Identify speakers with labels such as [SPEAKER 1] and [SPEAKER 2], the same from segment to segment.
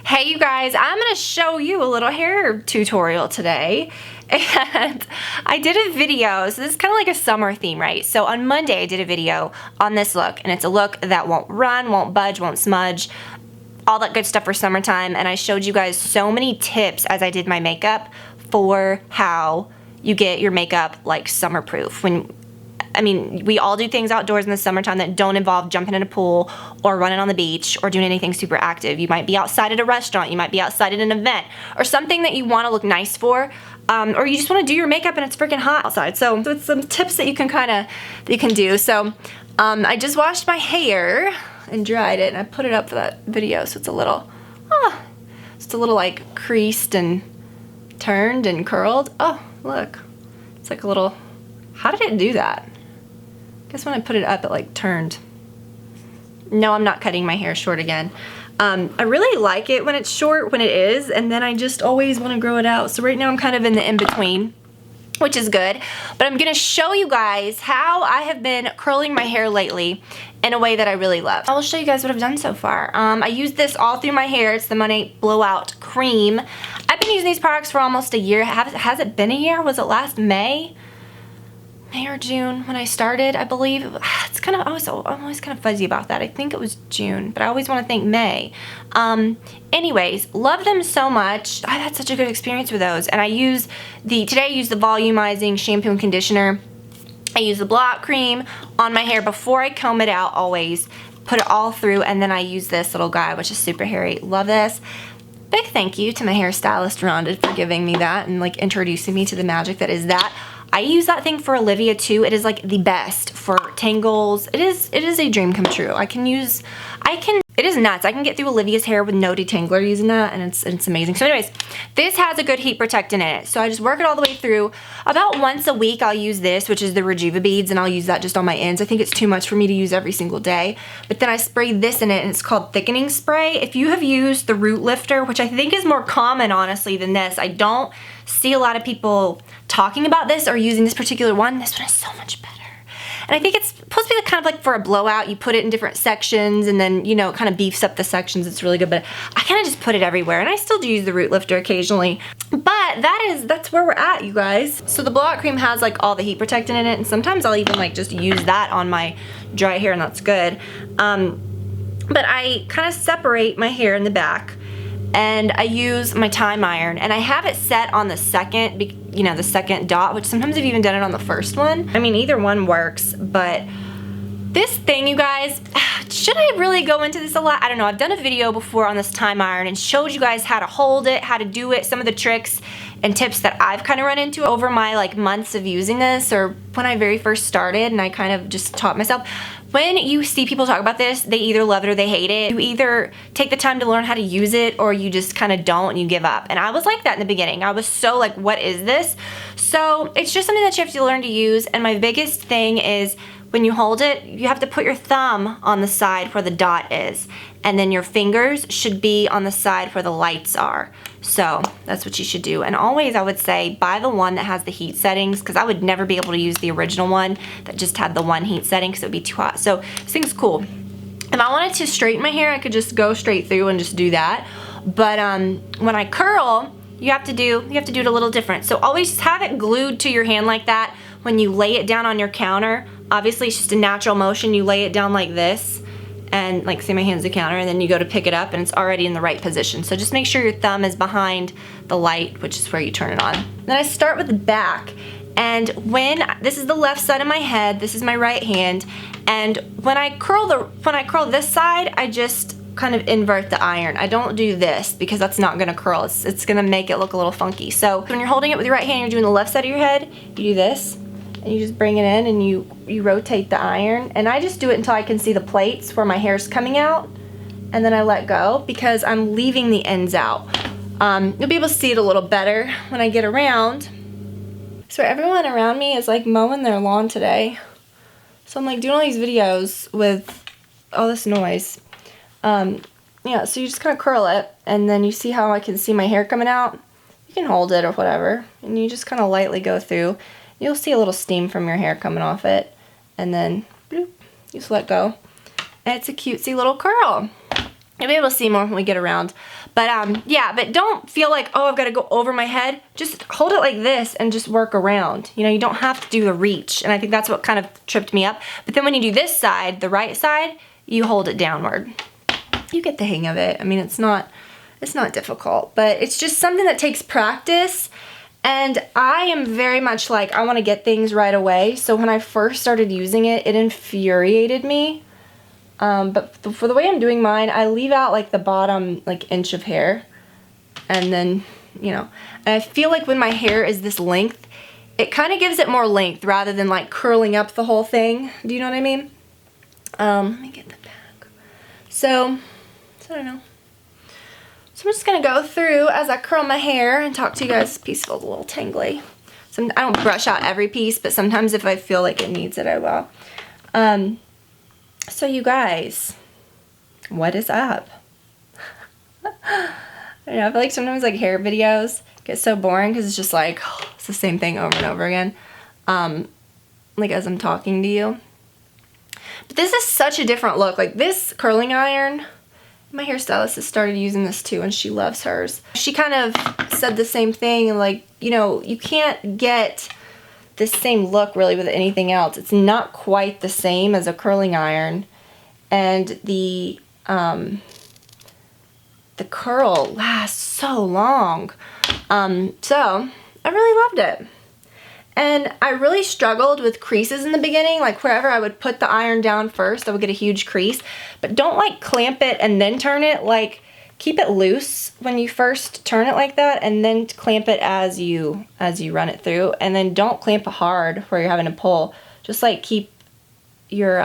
[SPEAKER 1] Hey you guys, I'm going to show you a little hair tutorial today. And I did a video, so this is kind of like a summer theme, right? So on Monday I did a video on this look, and it's a look that won't run, won't budge, won't smudge, all that good stuff for summertime. And I showed you guys so many tips as I did my makeup for how you get your makeup like summer proof. I mean, we all do things outdoors in the summertime that don't involve jumping in a pool or running on the beach or doing anything super active. You might be outside at a restaurant, you might be outside at an event, or something that you want to look nice for, or you just want to do your makeup and it's freaking hot outside. So it's some tips that you can do. So I just washed my hair and dried it, and I put it up for that video, so it's a little, like creased and turned and curled. Oh, look, it's like a little. How did it do that? I guess when I put it up, it like turned. No, I'm not cutting my hair short again. I really like it when it's short, when it is, and then I just always want to grow it out. So right now I'm kind of in the in-between, which is good. But I'm going to show you guys how I have been curling my hair lately in a way that I really love. I will show you guys what I've done so far. I used this all through my hair. It's the Monat Blowout Cream. I've been using these products for almost a year. Has it been a year? Was it last May? May or June when I started, I believe. It's kind of, I'm always kind of fuzzy about that. I think it was June, but I always want to think May. Anyways, love them so much. I've had such a good experience with those. And today I used the volumizing shampoo and conditioner. I use the blowout cream on my hair before I comb it out, always. Put it all through, and then I use this little guy, which is super hairy. Love this. Big thank you to my hairstylist, Rhonda, for giving me that and like introducing me to the magic that is that. I use that thing for Olivia too. It is like the best for tangles. It is a dream come true. It is nuts. I can get through Olivia's hair with no detangler using that, and it's amazing. So anyways, this has a good heat protectant in it. So I just work it all the way through. About once a week I'll use this, which is the Rejuva beads, and I'll use that just on my ends. I think it's too much for me to use every single day. But then I spray this in it, and it's called thickening spray. If you have used the root lifter, which I think is more common honestly than this, I don't see a lot of people talking about this or using this particular one. This one is so much better. And I think it's supposed to be kind of like for a blowout. You put it in different sections, and then, you know, it kind of beefs up the sections. It's really good, but I kind of just put it everywhere, and I still do use the root lifter occasionally. But that's where we're at, you guys. So the blowout cream has like all the heat protectant in it, and sometimes I'll even like just use that on my dry hair, and that's good. But I kind of separate my hair in the back, and I use my time iron, and I have it set on the second, you know, the second dot, which sometimes I've even done it on the first one. I mean, either one works, but this thing, you guys, should I really go into this a lot? I don't know. I've done a video before on this time iron and showed you guys how to hold it, how to do it, some of the tricks and tips that I've kind of run into over my like months of using this, or when I very first started, and I kind of just taught myself. When you see people talk about this, they either love it or they hate it. You either take the time to learn how to use it, or you just kind of don't and you give up. And I was like that in the beginning. I was so like, what is this? So it's just something that you have to learn to use. And my biggest thing is when you hold it, you have to put your thumb on the side where the dot is. And then your fingers should be on the side where the lights are. So that's what you should do. And always I would say buy the one that has the heat settings, because I would never be able to use the original one that just had the one heat setting because it would be too hot. So this thing's cool. If I wanted to straighten my hair, I could just go straight through and just do that. But when I curl, you have to do it a little different. So always just have it glued to your hand like that when you lay it down on your counter. Obviously it's just a natural motion. You lay it down like this, and like say my hand's the counter, and then you go to pick it up and it's already in the right position. So just make sure your thumb is behind the light, which is where you turn it on. Then I start with the back, and this is the left side of my head, this is my right hand, and when I curl this side, I just kind of invert the iron. I don't do this because that's not gonna curl. It's gonna make it look a little funky. So when you're holding it with your right hand, you're doing the left side of your head, you do this, and you just bring it in and you rotate the iron. And I just do it until I can see the plates where my hair's coming out, and then I let go because I'm leaving the ends out. You'll be able to see it a little better when I get around. So everyone around me is like mowing their lawn today. So I'm like doing all these videos with all this noise. Yeah, so you just kind of curl it, and then you see how I can see my hair coming out. You can hold it or whatever, and you just kind of lightly go through. You'll see a little steam from your hair coming off it, and then bloop, you just let go. And it's a cutesy little curl. You'll be able to see more when we get around. But yeah, but don't feel like, oh, I've got to go over my head. Just hold it like this and just work around. You know, you don't have to do the reach. And I think that's what kind of tripped me up. But then when you do this side, the right side, you hold it downward. You get the hang of it. I mean, it's not difficult, but it's just something that takes practice. And I am very much like, I want to get things right away. So when I first started using it, it infuriated me. But for the way I'm doing mine, I leave out like the bottom like inch of hair. And then, you know, and I feel like when my hair is this length, it kind of gives it more length rather than like curling up the whole thing. Do you know what I mean? Let me get the back. So I don't know. So I'm just going to go through as I curl my hair and talk to you guys. This piece feels a little tangly. I don't brush out every piece, but sometimes if I feel like it needs it, I will. So you guys, what is up? I don't know, I feel like sometimes like hair videos get so boring because it's just like, it's the same thing over and over again. Like as I'm talking to you. But this is such a different look. Like this curling iron, my hairstylist has started using this too and she loves hers. She kind of said the same thing, like, you know, you can't get this same look really with anything else. It's not quite the same as a curling iron, and the curl lasts so long. So I really loved it. And I really struggled with creases in the beginning. Like wherever I would put the iron down first, I would get a huge crease. But don't like clamp it and then turn it. Like keep it loose when you first turn it like that, and then clamp it as you run it through. And then don't clamp it hard where you're having to pull. Just like keep your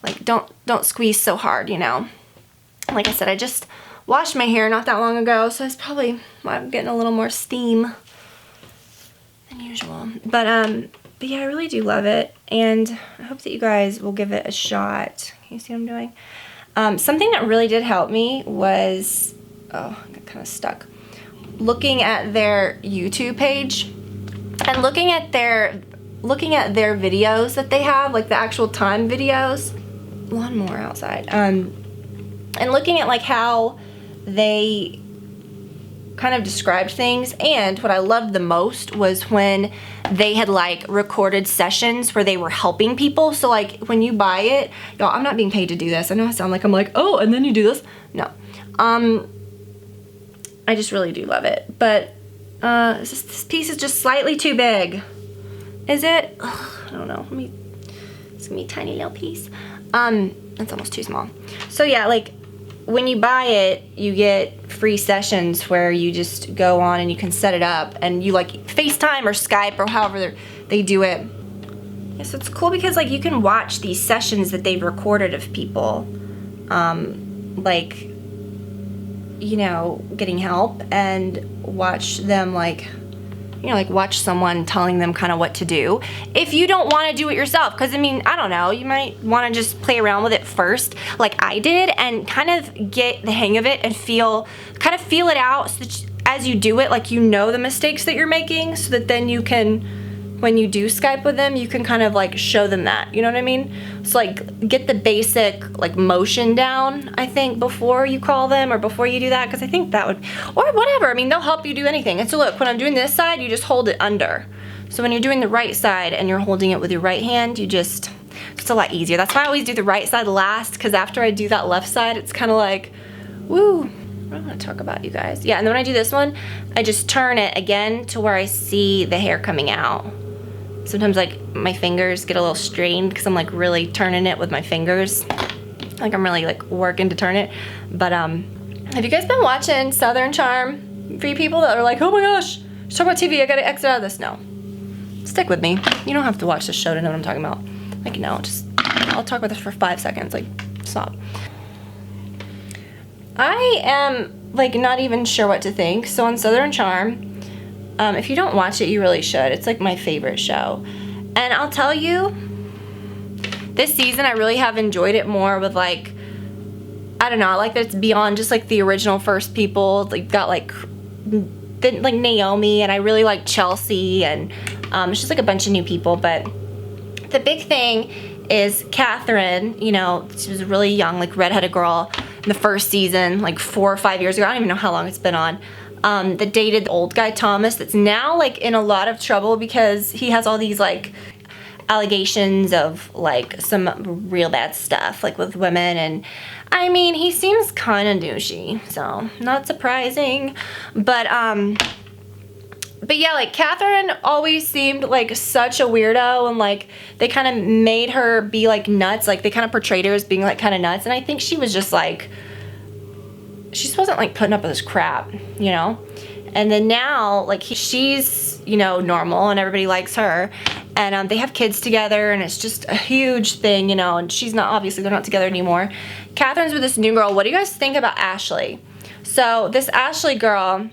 [SPEAKER 1] like don't squeeze so hard, you know. Like I said, I just washed my hair not that long ago, so it's probably why I'm getting a little more steam than usual. But yeah, I really do love it, and I hope that you guys will give it a shot. Can you see what I'm doing? Something that really did help me was, oh, I got kind of stuck. Looking at their YouTube page and looking at their videos that they have, like the actual time videos. Lawnmower outside. And looking at like how they kind of described things. And what I loved the most was when they had like recorded sessions where they were helping people. So like when you buy it, y'all, I'm not being paid to do this. I know I sound like I'm like, oh, and then you do this. No. I just really do love it. But this piece is just slightly too big. Is it? Ugh, I don't know. It's gonna be a tiny little piece. It's almost too small. So yeah, like when you buy it, you get free sessions where you just go on and you can set it up and you like FaceTime or Skype or however they do it. Yeah, so it's cool because like you can watch these sessions that they've recorded of people, like, you know, getting help, and watch them like, you know, like watch someone telling them kind of what to do. If you don't want to do it yourself, because I mean, I don't know, you might want to just play around with it first, like I did, and kind of get the hang of it and kind of feel it out so that as you do it, like you know the mistakes that you're making, so that then you can, when you do Skype with them, you can kind of like show them that, you know what I mean? So like get the basic like motion down, I think, before you call them or before you do that, because I think that would, or whatever, I mean, they'll help you do anything. And so look, when I'm doing this side, you just hold it under. So when you're doing the right side and you're holding it with your right hand, it's a lot easier. That's why I always do the right side last, because after I do that left side, it's kind of like, woo. I don't want to talk about, you guys. Yeah, and then when I do this one, I just turn it again to where I see the hair coming out. Sometimes like my fingers get a little strained because I'm like really turning it with my fingers. Like I'm really like working to turn it. But have you guys been watching Southern Charm? For you people that are like, oh my gosh, let's talk about TV, I gotta exit out of this. No, stick with me. You don't have to watch this show to know what I'm talking about. Like, no, just, I'll talk about this for 5 seconds, like, stop. I am like not even sure what to think. So on Southern Charm, if you don't watch it, you really should. It's like my favorite show. And I'll tell you, this season I really have enjoyed it more with like, I don't know, I like that it's beyond just like the original first people. Like got like Naomi, and I really like Chelsea, and it's just like a bunch of new people. But the big thing is Catherine, you know, she was a really young, like redheaded girl. in the first season, like 4 or 5 years ago. I don't even know how long it's been on. That dated the old guy Thomas, that's now like in a lot of trouble because he has all these like allegations of like some real bad stuff like with women, and I mean he seems kind of douchey, so not surprising. But yeah, like Catherine always seemed like such a weirdo, and like they kind of made her be like nuts, like they kind of portrayed her as being like kind of nuts, and I think she was just like, she just wasn't like putting up with this crap, you know. And then now like she's, you know, normal and everybody likes her, and they have kids together and it's just a huge thing, you know, and she's not, obviously they're not together anymore. Catherine's with this new girl. What do you guys think about Ashley? So this Ashley girl,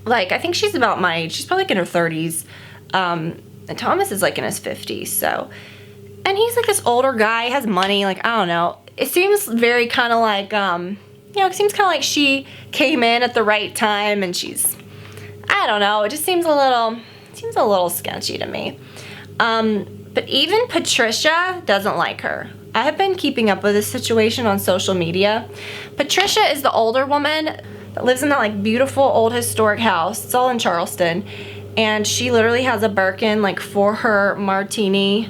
[SPEAKER 1] like, I think she's about my age. She's probably like in her 30s. And Thomas is like in his 50s, so. And he's like this older guy, has money, like, I don't know. It seems very kind of like, you know, it seems kind of like she came in at the right time and she's, I don't know. It just seems a little sketchy to me. But even Patricia doesn't like her. I have been keeping up with this situation on social media. Patricia is the older woman that lives in that like beautiful old historic house. It's all in Charleston, and she literally has a Birkin like for her martini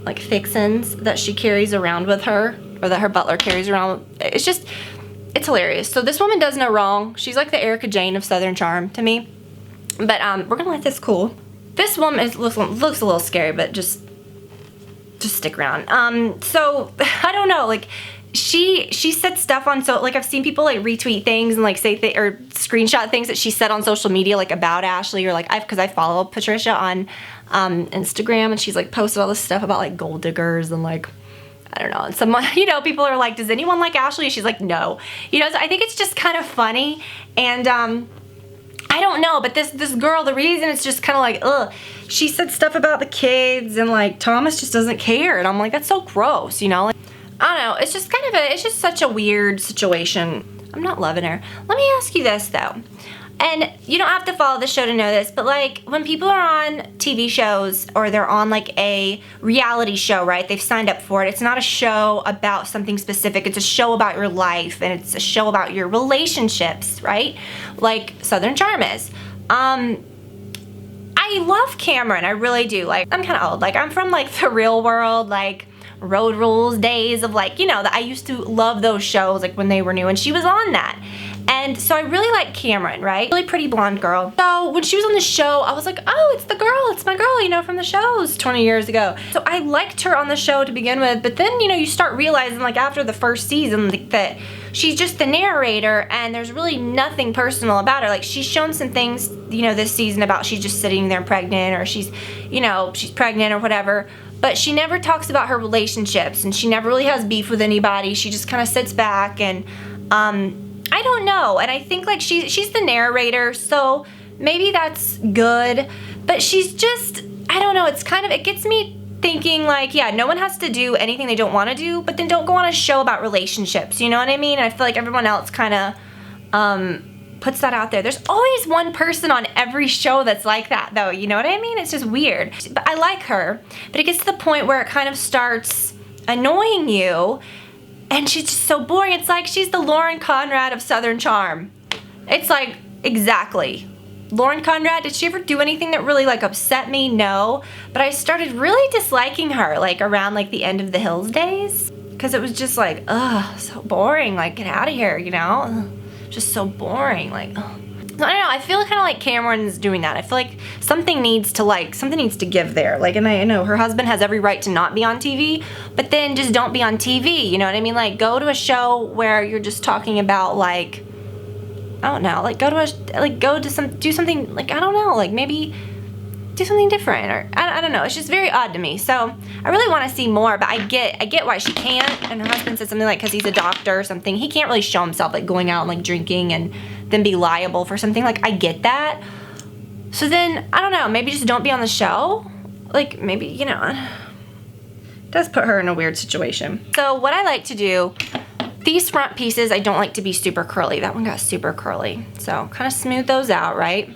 [SPEAKER 1] like fixins that she carries around with her, or that her butler carries around. It's just, it's hilarious. So this woman does no wrong. She's like the Erica Jane of Southern Charm to me. But we're gonna let this cool. This woman looks a little scary, but just stick around. So I don't know, like she said stuff on, so like I've seen people like retweet things and like say or screenshot things that she said on social media like about Ashley, or like because I follow Patricia on Instagram, and she's like posted all this stuff about like gold diggers and like, I don't know, and someone, you know, people are like, does anyone like Ashley? She's like, no, you know. So I think it's just kind of funny, and I don't know, but this girl, the reason it's just kind of like, ugh, she said stuff about the kids, and like Thomas just doesn't care, and I'm like, that's so gross, you know. Like, I don't know, it's just kind of it's just such a weird situation. I'm not loving her. Let me ask you this though, and you don't have to follow the show to know this, but like when people are on TV shows or they're on like a reality show, right? They've signed up for it. It's not a show about something specific. It's a show about your life, and it's a show about your relationships, right? Like Southern Charm is. I love Cameron, I really do. Like, I'm kind of old. Like, I'm from like the Real World, like Road Rules days of like, you know, that I used to love those shows like when they were new, and she was on that. And so I really like Cameron, right? Really pretty blonde girl. So when she was on the show, I was like, oh, it's the girl, it's my girl, you know, from the shows 20 years ago. So I liked her on the show to begin with, but then, you know, you start realizing like after the first season like, that she's just the narrator, and there's really nothing personal about her. Like, she's shown some things, you know, this season about she's just sitting there pregnant, or she's, you know, she's pregnant or whatever. But she never talks about her relationships, and she never really has beef with anybody. She just kind of sits back, and I don't know. And I think like she's the narrator, so maybe that's good. But she's just, I don't know, it's kind of, it gets me thinking like, yeah, no one has to do anything they don't want to do, but then don't go on a show about relationships, you know what I mean? And I feel like everyone else kind of puts that out there. There's always one person on every show that's like that though, you know what I mean? It's just weird. But I like her, but it gets to the point where it kind of starts annoying you, and she's just so boring. It's like she's the Lauren Conrad of Southern Charm. It's like, exactly. Lauren Conrad, did she ever do anything that really like upset me? No. But I started really disliking her like around like the end of the Hills days, because it was just like, ugh, so boring. Like, get out of here, you know? Ugh, just so boring. Like, ugh. I don't know, I feel kind of like Cameron's doing that. I feel like something needs to give there. Like, and I know her husband has every right to not be on TV, but then just don't be on TV, you know what I mean? Like, go to a show where you're just talking about like, I don't know, like do something, like, I don't know, like maybe do something different, or I don't know. It's just very odd to me. So I really want to see more, but I get why she can't. And her husband said something like, because he's a doctor or something, he can't really show himself like going out and like drinking and then be liable for something. Like, I get that. So then, I don't know, maybe just don't be on the show. Like, maybe, you know, it does put her in a weird situation. So what I like to do, these front pieces, I don't like to be super curly. That one got super curly. So kind of smooth those out, right?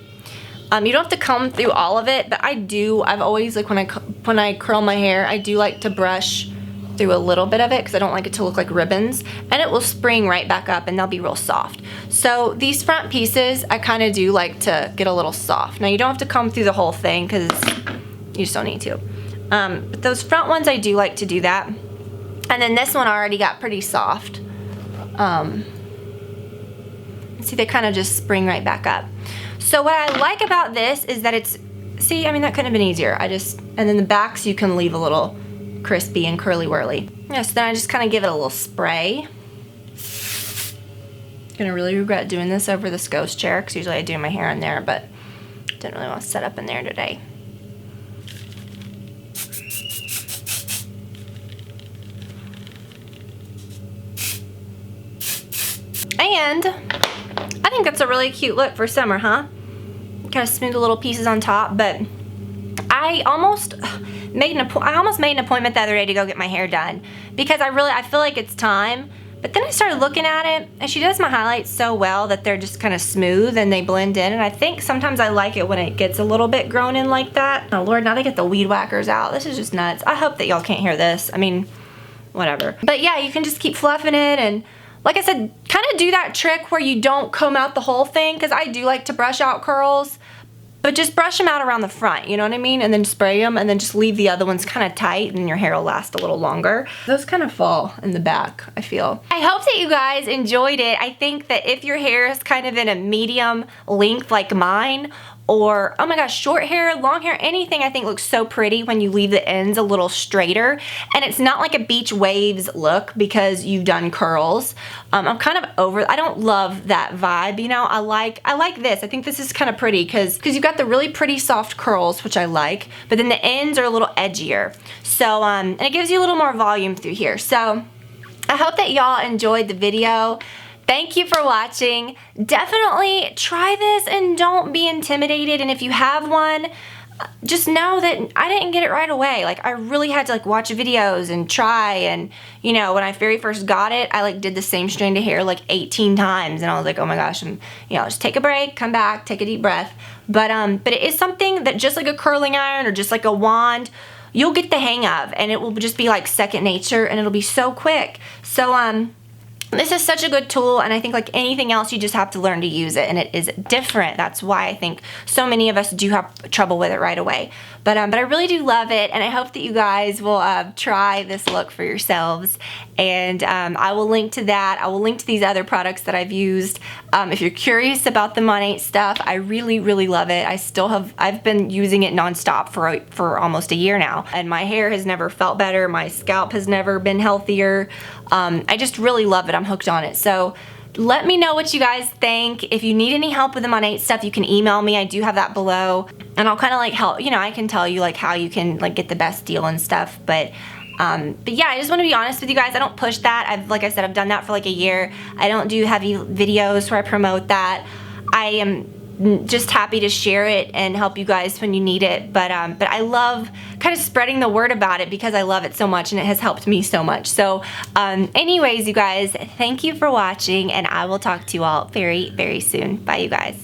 [SPEAKER 1] You don't have to comb through all of it, but I do. I've always, like, when I curl my hair, I do like to brush through a little bit of it because I don't like it to look like ribbons, and it will spring right back up and they'll be real soft. So these front pieces I kind of do like to get a little soft. Now you don't have to comb through the whole thing because you just don't need to. But those front ones I do like to do that. And then this one already got pretty soft. See, they kind of just spring right back up. So what I like about this is that it's, see, I mean, that couldn't have been easier. And then the backs you can leave a little crispy and curly whirly. Yeah, so then I just kind of give it a little spray. Gonna really regret doing this over this ghost chair because usually I do my hair in there, but didn't really want to set up in there today. And I think that's a really cute look for summer, huh? Kind of smooth the little pieces on top, but I almost made an appointment the other day to go get my hair done because I feel like it's time. But then I started looking at it, and she does my highlights so well that they're just kind of smooth and they blend in. And I think sometimes I like it when it gets a little bit grown in like that. Oh Lord, now they get the weed whackers out. This is just nuts. I hope that y'all can't hear this. I mean, whatever. But yeah, you can just keep fluffing it, and like I said, kind of do that trick where you don't comb out the whole thing, because I do like to brush out curls, but just brush them out around the front, you know what I mean? And then spray them, and then just leave the other ones kind of tight, and your hair will last a little longer. Those kind of fall in the back, I feel. I hope that you guys enjoyed it. I think that if your hair is kind of in a medium length like mine, or, oh my gosh, short hair, long hair, anything I think looks so pretty when you leave the ends a little straighter. And it's not like a beach waves look because you've done curls. I'm kind of over, I don't love that vibe, you know. I like this. I think this is kind of pretty because you've got the really pretty soft curls, which I like, but then the ends are a little edgier. So, and it gives you a little more volume through here. So I hope that y'all enjoyed the video. Thank you for watching. Definitely try this and don't be intimidated. And if you have one, just know that I didn't get it right away. Like, I really had to watch videos and try. And you know, when I very first got it, I did the same strand of hair 18 times, and I was like, oh my gosh, just take a break, come back, take a deep breath. But it is something that just like a curling iron or just like a wand, you'll get the hang of, and it will just be like second nature, and it'll be so quick. So this is such a good tool, and I think like anything else, you just have to learn to use it, and it is different. That's why I think so many of us do have trouble with it right away. But I really do love it, and I hope that you guys will try this look for yourselves. And I will link to that. I will link to these other products that I've used. If you're curious about the Monat stuff, I really, really love it. I've been using it nonstop for almost a year now, and my hair has never felt better. My scalp has never been healthier. I just really love it. I'm hooked on it. So let me know what you guys think. If you need any help with the Monat stuff, you can email me. I do have that below, and I'll kind of help. I can tell you how you can get the best deal and stuff. But yeah, I just want to be honest with you guys. I don't push that. Like I said, I've done that for a year. I don't do heavy videos where I promote that. I am just happy to share it and help you guys when you need it. But I love kind of spreading the word about it because I love it so much, and it has helped me so much. So anyways, you guys, thank you for watching, and I will talk to you all very, very soon. Bye, you guys.